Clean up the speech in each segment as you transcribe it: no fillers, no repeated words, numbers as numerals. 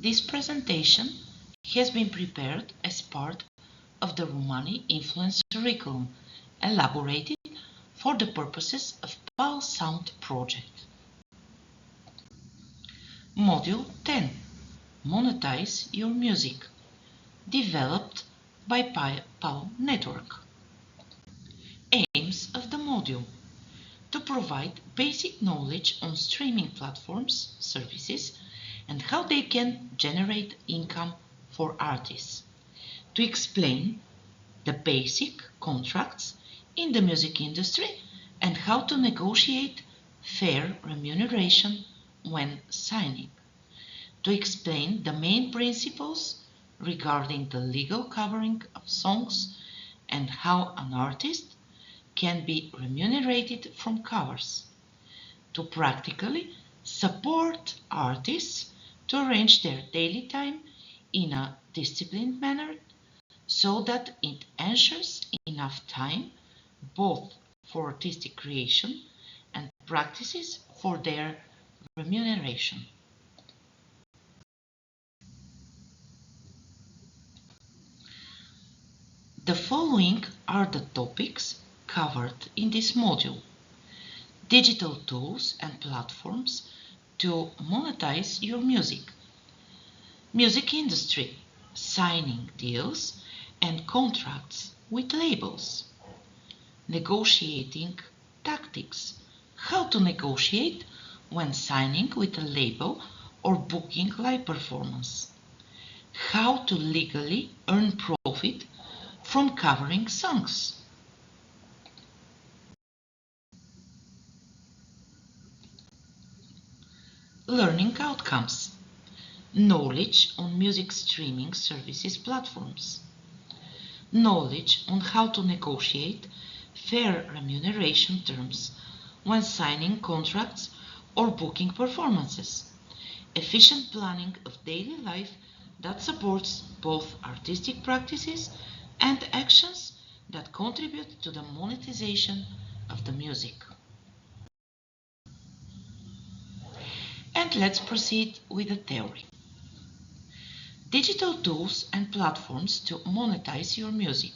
This presentation has been prepared as part of the Romani Influence curriculum, elaborated for the purposes of PAL Sound project. Module 10. Monetize your music, developed by PAL Network. Aims of the module: to provide basic knowledge on streaming platforms, services, and how they can generate income for artists. To explain the basic contracts in the music industry and how to negotiate fair remuneration when signing. To explain the main principles regarding the legal covering of songs and how an artist can be remunerated from covers. To practically support artists to arrange their daily time in a disciplined manner so that it ensures enough time both for artistic creation and practices for their remuneration. The following are the topics covered in this module: digital tools and platforms to monetize your music, music industry, signing deals and contracts with labels, negotiating tactics, how to negotiate when signing with a label or booking live performance, how to legally earn profit from covering songs. Learning outcomes: knowledge on music streaming services platforms, knowledge on how to negotiate fair remuneration terms when signing contracts or booking performances, efficient planning of daily life that supports both artistic practices and actions that contribute to the monetization of the music. And let's proceed with the theory. Digital tools and platforms to monetize your music.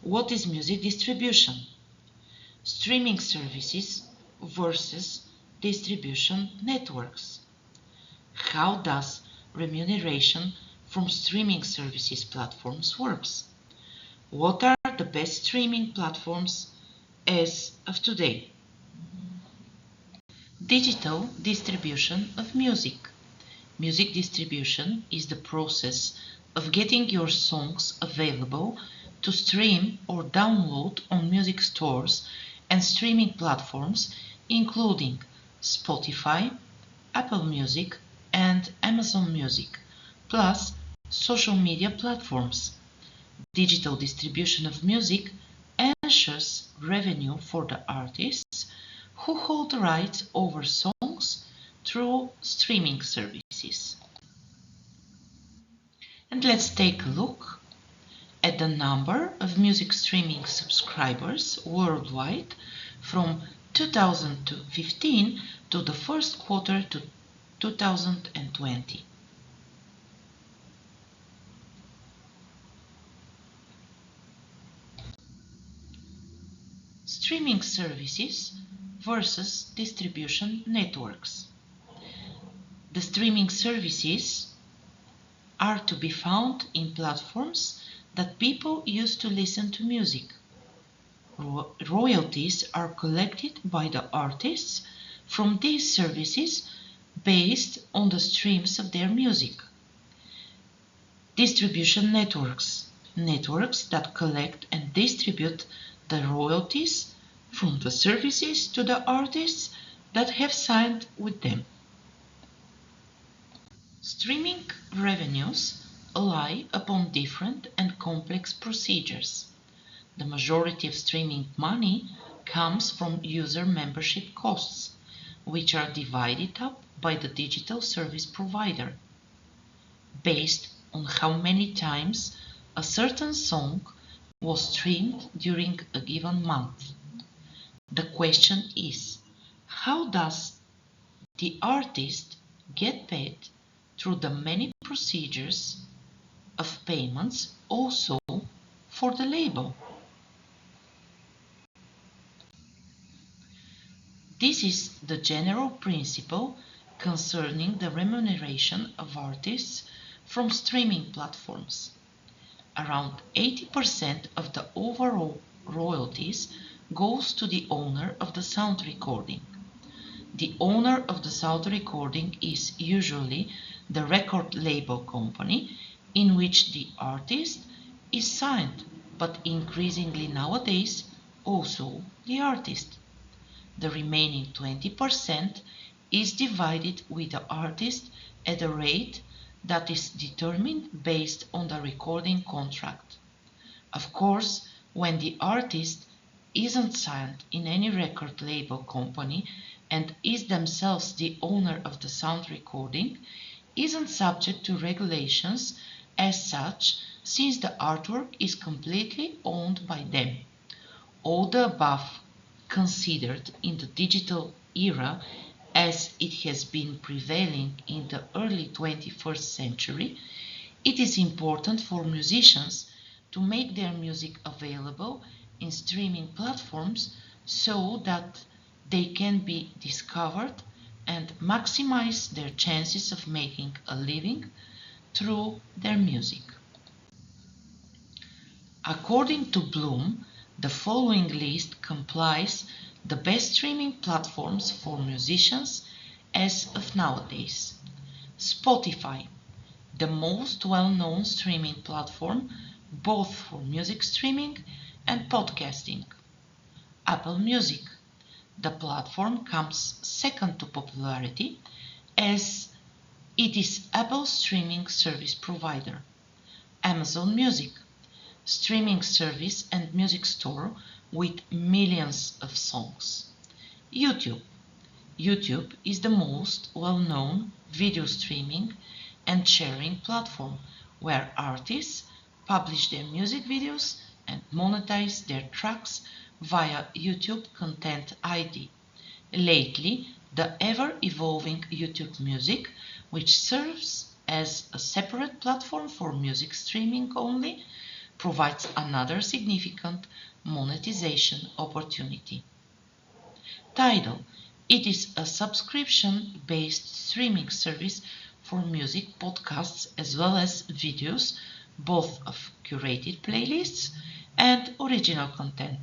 What is music distribution? Streaming services versus distribution networks. How does remuneration from streaming services platforms works? What are the best streaming platforms as of today? Digital distribution of music. Music distribution is the process of getting your songs available to stream or download on music stores and streaming platforms including Spotify, Apple Music, and Amazon Music, plus social media platforms. Digital distribution of music ensures revenue for the artists who hold rights over songs through streaming services. And let's take a look at the number of music streaming subscribers worldwide from 2015 to the first quarter to 2020. Streaming services versus distribution networks. The streaming services are to be found in platforms that people use to listen to music. Royalties are collected by the artists from these services based on the streams of their music. Distribution networks. Networks that collect and distribute the royalties from the services to the artists that have signed with them. Streaming revenues rely upon different and complex procedures. The majority of streaming money comes from user membership costs, which are divided up by the digital service provider, based on how many times a certain song was streamed during a given month. The question is, how does the artist get paid through the many procedures of payments also for the label. This is the general principle concerning the remuneration of artists from streaming platforms. Around 80% of the overall royalties goes to the owner of the sound recording. The owner of the sound recording is usually the record label company in which the artist is signed, but increasingly nowadays also the artist. The remaining 20% is divided with the artist at a rate that is determined based on the recording contract. Of course, when the artist isn't signed in any record label company and is themselves the owner of the sound recording, isn't subject to regulations as such, since the artwork is completely owned by them. All the above considered in the digital era as it has been prevailing in the early 21st century, it is important for musicians to make their music available in streaming platforms so that they can be discovered and maximize their chances of making a living through their music. According to Bloom, the following list compiles the best streaming platforms for musicians as of nowadays. Spotify, the most well-known streaming platform both for music streaming and podcasting. Apple Music, the platform comes second to popularity as it is Apple's streaming service provider. Amazon Music, streaming service and music store with millions of songs. YouTube. YouTube is the most well-known video streaming and sharing platform where artists publish their music videos and monetize their tracks via YouTube Content ID. Lately, the ever-evolving YouTube Music, which serves as a separate platform for music streaming only, provides another significant monetization opportunity. Tidal. It is a subscription-based streaming service for music podcasts as well as videos, both of curated playlists and original content.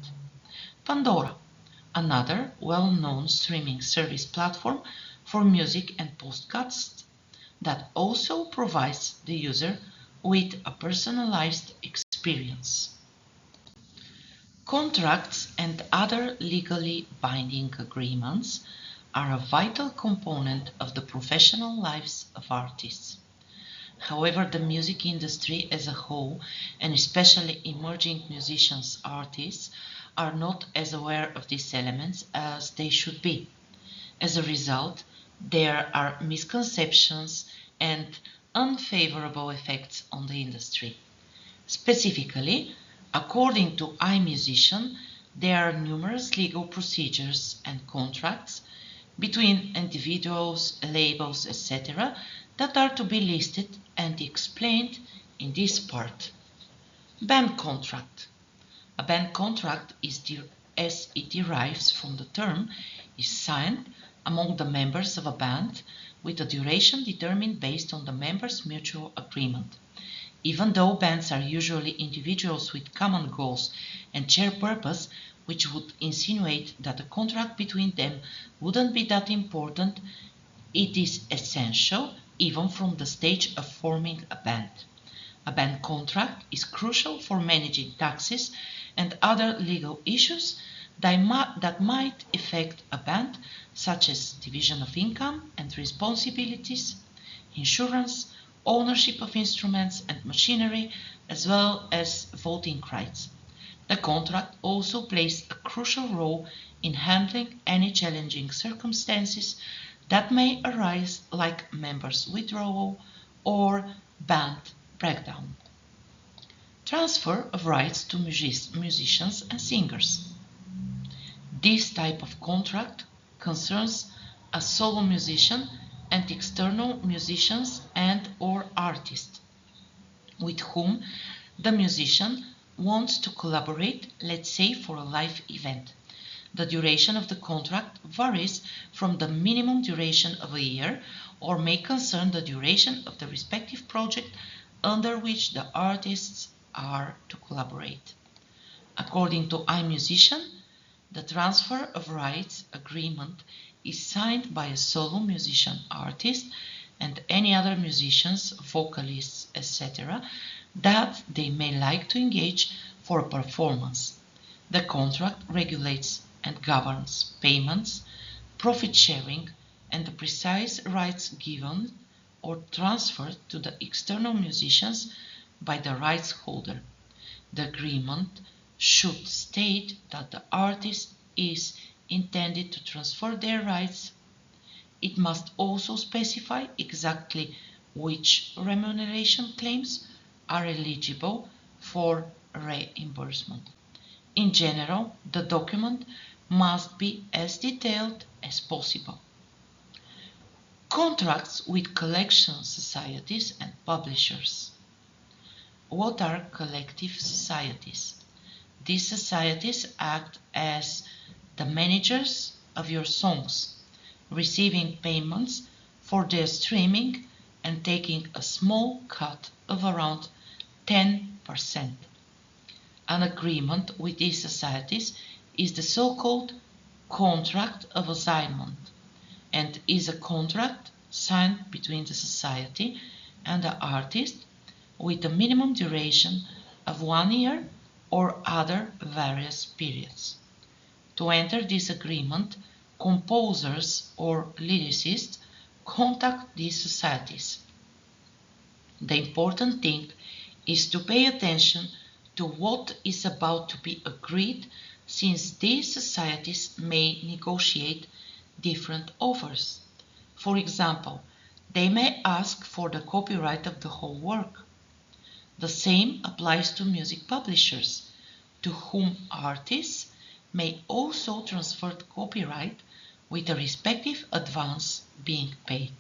Pandora, another well-known streaming service platform for music and podcasts that also provides the user with a personalized experience. Contracts and other legally binding agreements are a vital component of the professional lives of artists. However, the music industry as a whole, and especially emerging musicians artists, are not as aware of these elements as they should be. As a result, there are misconceptions and unfavorable effects on the industry. Specifically, according to iMusician, there are numerous legal procedures and contracts between individuals, labels, etc. that are to be listed and explained in this part. Band contract. A band contract is, as it derives from the term, is signed among the members of a band with a duration determined based on the members' mutual agreement. Even though bands are usually individuals with common goals and shared purpose, which would insinuate that a contract between them wouldn't be that important, it is essential even from the stage of forming a band. A band contract is crucial for managing taxes and other legal issues that might affect a band, such as division of income and responsibilities, insurance, ownership of instruments and machinery, as well as voting rights. The contract also plays a crucial role in handling any challenging circumstances that may arise, like members' withdrawal or band breakdown. Transfer of rights to musicians and singers. This type of contract concerns a solo musician and external musicians and/or artists with whom the musician wants to collaborate, let's say for a live event. The duration of the contract varies from the minimum duration of a year or may concern the duration of the respective project under which the artists are to collaborate. According to iMusician, the transfer of rights agreement is signed by a solo musician artist and any other musicians, vocalists, etc., that they may like to engage for a performance. The contract regulates and governs payments, profit sharing, and the precise rights given or transferred to the external musicians by the rights holder. The agreement should state that the artist is intended to transfer their rights. It must also specify exactly which remuneration claims are eligible for reimbursement. In general, the document must be as detailed as possible. Contracts with collection societies and publishers. What are collective societies? These societies act as the managers of your songs, receiving payments for their streaming and taking a small cut of around 10%. An agreement with these societies is the so-called contract of assignment and is a contract signed between the society and the artist with a minimum duration of 1 year or other various periods. To enter this agreement, composers or lyricists contact these societies. The important thing is to pay attention to what is about to be agreed, since these societies may negotiate different offers. For example, they may ask for the copyright of the whole work. The same applies to music publishers, to whom artists may also transfer the copyright with a respective advance being paid.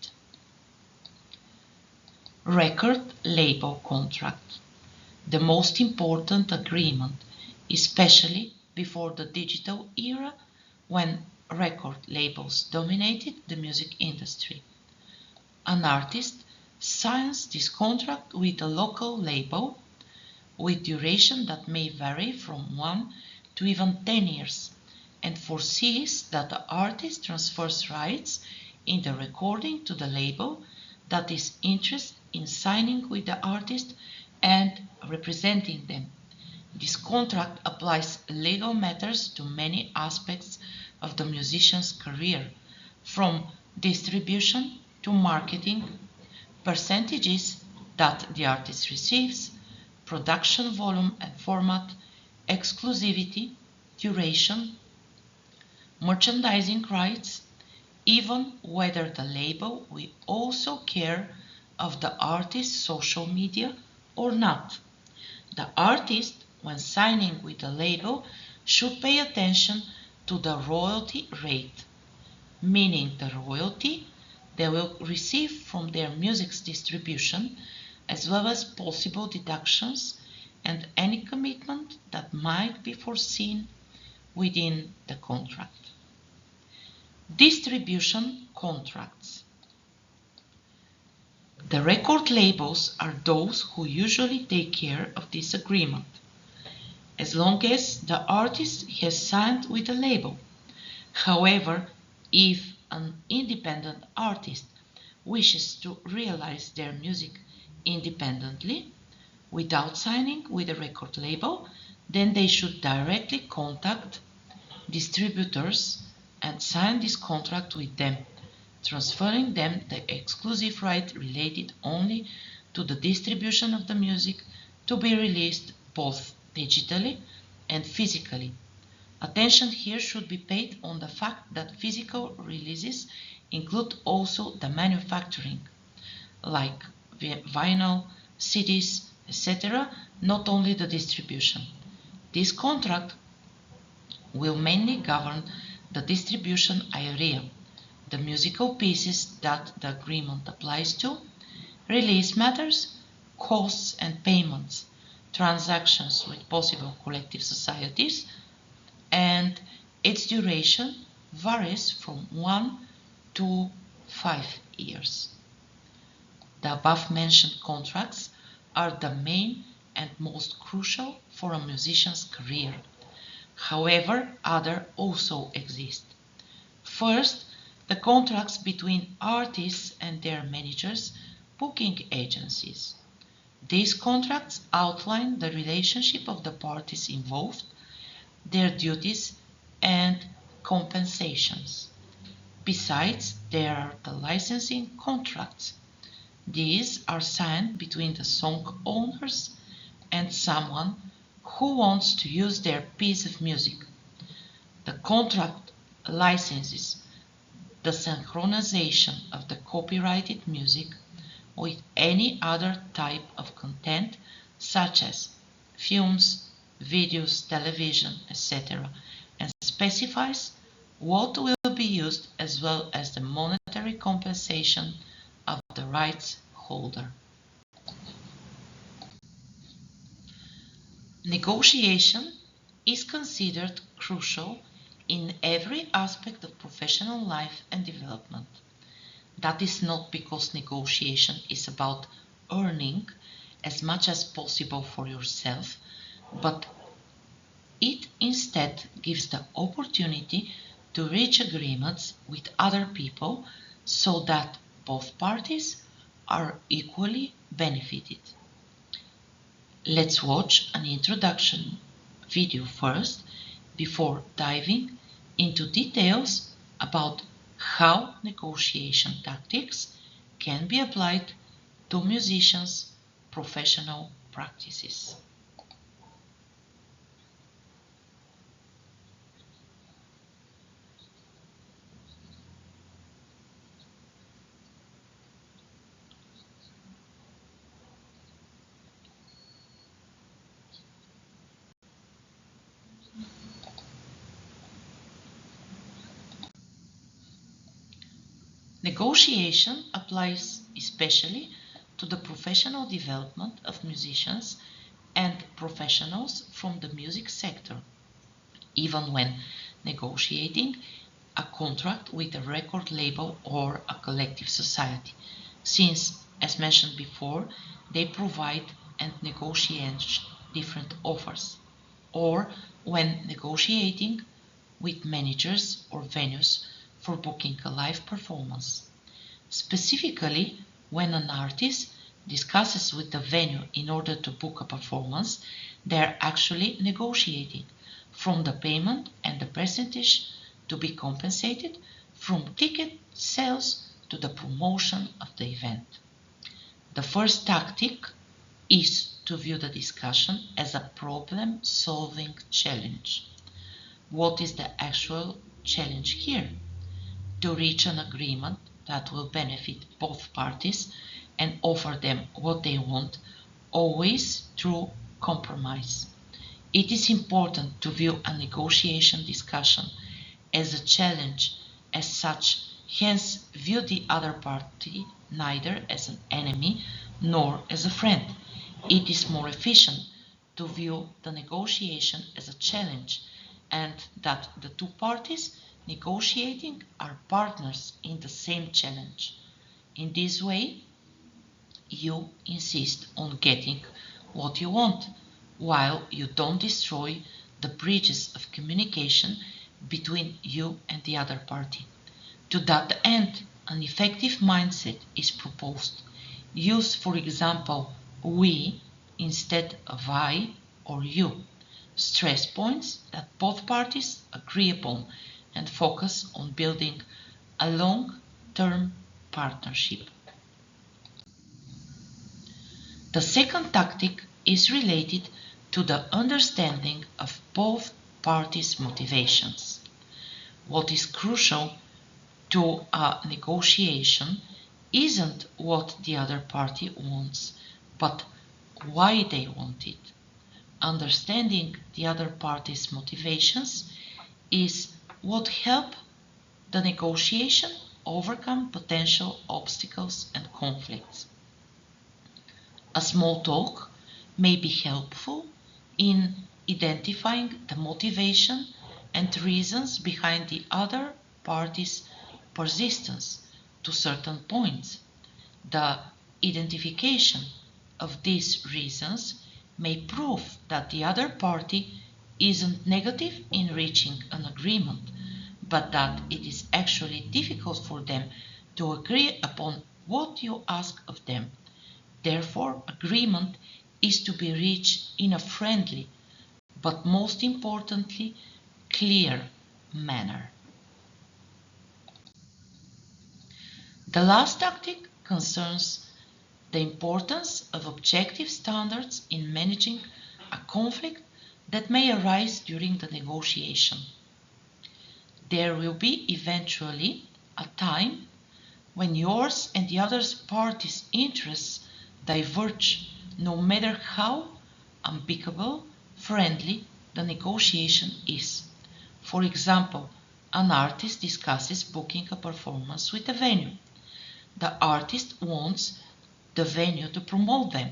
Record label contract. The most important agreement, especially before the digital era when record labels dominated the music industry. An artist signs this contract with a local label with duration that may vary from 1 to even 10 years and foresees that the artist transfers rights in the recording to the label that is interested in signing with the artist and representing them. This contract applies legal matters to many aspects of the musician's career, from distribution to marketing, percentages that the artist receives, production volume and format, exclusivity, duration, merchandising rights, even whether the label will also care of the artist's social media or not. The artist, when signing with the label, should pay attention to the royalty rate, meaning the royalty they will receive from their music's distribution, as well as possible deductions and any commitment that might be foreseen within the contract. Distribution contracts. The record labels are those who usually take care of this agreement, as long as the artist has signed with the label. However, if an independent artist wishes to realize their music independently, without signing with a record label, then they should directly contact distributors and sign this contract with them, transferring them the exclusive right related only to the distribution of the music to be released both digitally and physically. Attention here should be paid on the fact that physical releases include also the manufacturing, like vinyl, CDs, etc., not only the distribution. This contract will mainly govern the distribution area, the musical pieces that the agreement applies to, release matters, costs and payments, transactions with possible collective societies, and its duration varies from 1 to 5 years. The above-mentioned contracts are the main and most crucial for a musician's career. However, others also exist. First, the contracts between artists and their managers, booking agencies. These contracts outline the relationship of the parties involved, their duties and compensations. Besides, there are the licensing contracts. These are signed between the song owners and someone who wants to use their piece of music. The contract licenses the synchronization of the copyrighted music with any other type of content such as films, videos, television, etc., and specifies what will be used as well as the monetary compensation of the rights holder. Negotiation is considered crucial in every aspect of professional life and development. That is not because negotiation is about earning as much as possible for yourself, but it instead gives the opportunity to reach agreements with other people so that both parties are equally benefited. Let's watch an introduction video first before diving into details about how negotiation tactics can be applied to musicians' professional practices. Negotiation applies especially to the professional development of musicians and professionals from the music sector, even when negotiating a contract with a record label or a collective society, since, as mentioned before, they provide and negotiate different offers, or when negotiating with managers or venues for booking a live performance. Specifically, when an artist discusses with the venue in order to book a performance, they are actually negotiating from the payment and the percentage to be compensated from ticket sales to the promotion of the event. The first tactic is to view the discussion as a problem-solving challenge. What is the actual challenge here? To reach an agreement that will benefit both parties and offer them what they want, always through compromise. It is important to view a negotiation discussion as a challenge as such, hence view the other party neither as an enemy nor as a friend. It is more efficient to view the negotiation as a challenge and that the two parties negotiating are partners in the same challenge. In this way, you insist on getting what you want, while you don't destroy the bridges of communication between you and the other party. To that end, an effective mindset is proposed. Use, for example, we instead of I or you. Stress points that both parties agree upon and focus on building a long-term partnership. The second tactic is related to the understanding of both parties' motivations. What is crucial to a negotiation isn't what the other party wants, but why they want it. Understanding the other party's motivations is what helps the negotiation overcome potential obstacles and conflicts. A small talk may be helpful in identifying the motivation and reasons behind the other party's persistence to certain points. The identification of these reasons may prove that the other party isn't negative in reaching an agreement, but that it is actually difficult for them to agree upon what you ask of them. Therefore, agreement is to be reached in a friendly, but most importantly, clear manner. The last tactic concerns the importance of objective standards in managing a conflict that may arise during the negotiation. There will be eventually a time when yours and the other party's interests diverge, no matter how amicable, friendly the negotiation is. For example, an artist discusses booking a performance with a venue. The artist wants the venue to promote them,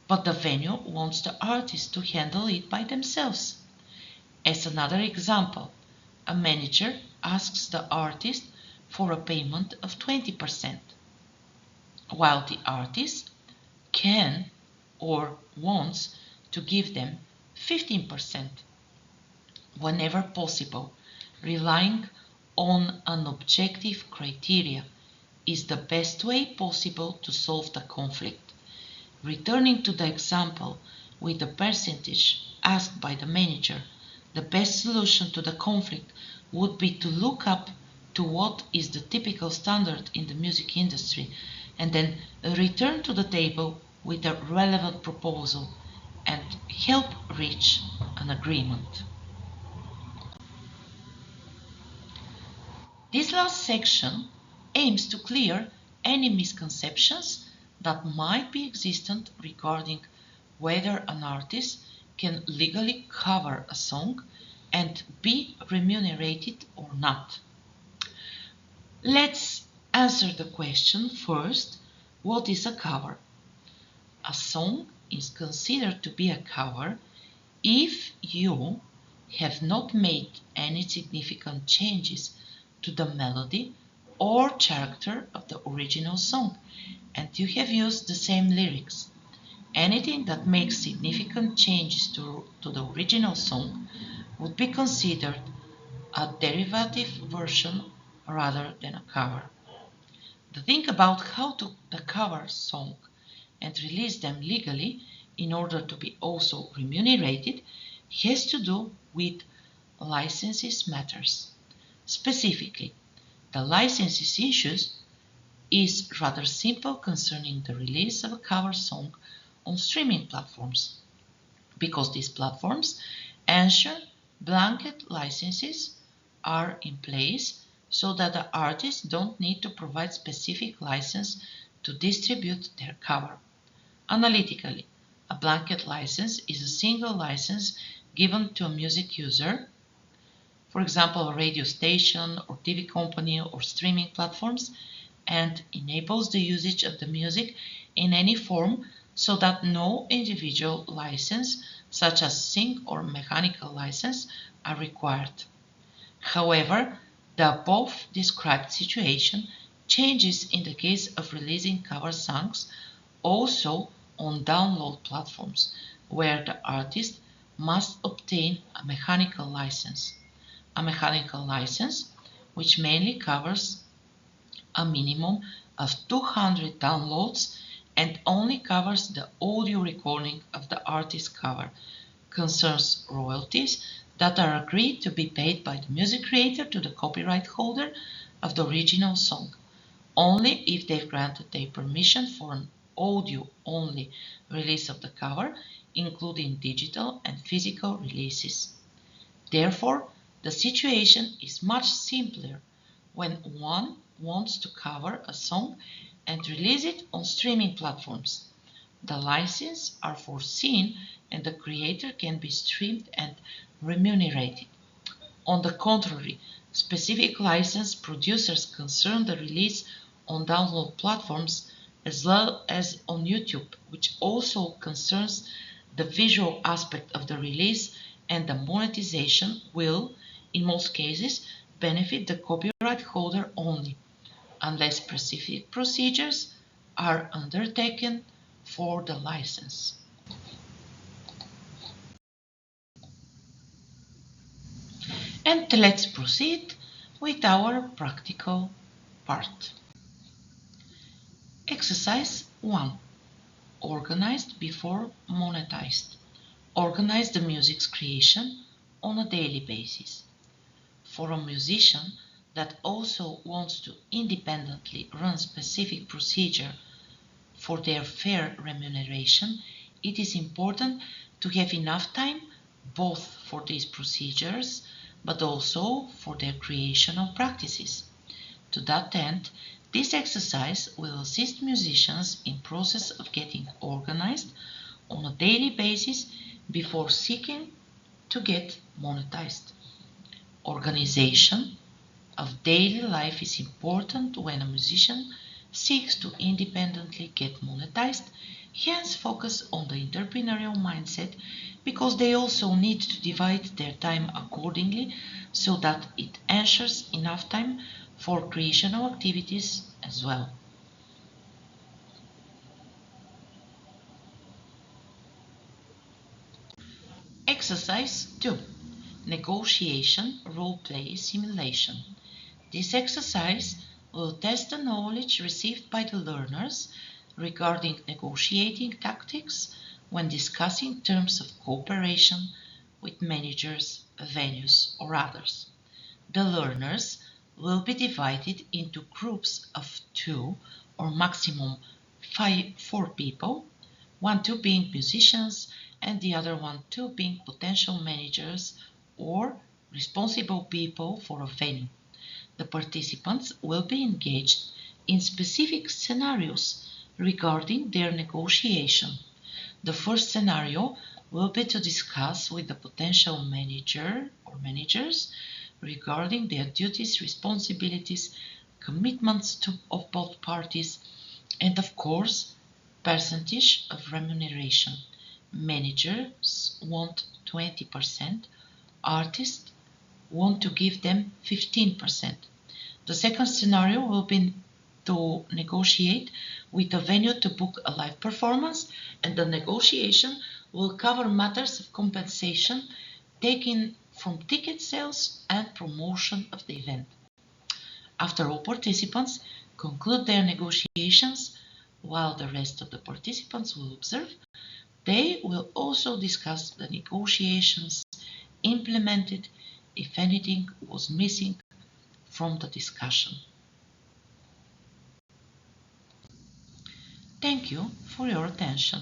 but the venue wants the artist to handle it by themselves. As another example, a manager asks the artist for a payment of 20%, while the artist can or wants to give them 15%. Whenever possible, relying on an objective criteria is the best way possible to solve the conflict. Returning to the example with the percentage asked by the manager, the best solution to the conflict would be to look up to what is the typical standard in the music industry and then return to the table with a relevant proposal and help reach an agreement. This last section aims to clear any misconceptions that might be existent regarding whether an artist can legally cover a song and be remunerated or not. Let's answer the question first: what is a cover? A song is considered to be a cover if you have not made any significant changes to the melody or character of the original song, and you have used the same lyrics. Anything that makes significant changes to the original song would be considered a derivative version rather than a cover. The thing about how to cover song and release them legally in order to be also remunerated has to do with licenses matters. Specifically, the licenses issues is rather simple concerning the release of a cover song on streaming platforms, because these platforms ensure blanket licenses are in place so that the artists don't need to provide specific license to distribute their cover. Analytically, a blanket license is a single license given to a music user, for example, a radio station or TV company or streaming platforms, and enables the usage of the music in any form so that no individual license, such as sync or mechanical license, are required. However, the above described situation changes in the case of releasing cover songs also on download platforms, where the artist must obtain a mechanical license. A mechanical license, which mainly covers a minimum of 200 downloads and only covers the audio recording of the artist's cover, concerns royalties that are agreed to be paid by the music creator to the copyright holder of the original song, only if they've granted their permission for an audio-only release of the cover, including digital and physical releases. Therefore, the situation is much simpler when one wants to cover a song and release it on streaming platforms. The licenses are foreseen and the creator can be streamed and remunerated. On the contrary, specific license producers concern the release on download platforms as well as on YouTube, which also concerns the visual aspect of the release, and the monetization will, in most cases, benefit the copyright holder only, unless specific procedures are undertaken for the license. And let's proceed with our practical part. Exercise 1. Organized before monetized. Organize the music's creation on a daily basis. For a musician that also wants to independently run specific procedure for their fair remuneration, it is important to have enough time both for these procedures but also for their creational practices. To that end, this exercise will assist musicians in process of getting organized on a daily basis before seeking to get monetized. Organization of daily life is important when a musician seeks to independently get monetized, hence focus on the entrepreneurial mindset, because they also need to divide their time accordingly so that it ensures enough time for creational activities as well. Exercise 2. Negotiation Role-Play Simulation. This exercise will test the knowledge received by the learners regarding negotiating tactics when discussing terms of cooperation with managers, venues, or others. The learners will be divided into groups of 2 or maximum 4 people, 2 being musicians and the other 2 being potential managers or responsible people for a venue. The participants will be engaged in specific scenarios regarding their negotiation. The first scenario will be to discuss with the potential manager or managers regarding their duties, responsibilities, commitments of both parties, and of course, percentage of remuneration. Managers want 20%, artists want to give them 15%. The second scenario will be to negotiate with a venue to book a live performance, and the negotiation will cover matters of compensation taken from ticket sales and promotion of the event. After all participants conclude their negotiations, while the rest of the participants will observe, they will also discuss the negotiations implemented if anything was missing from the discussion. Thank you for your attention.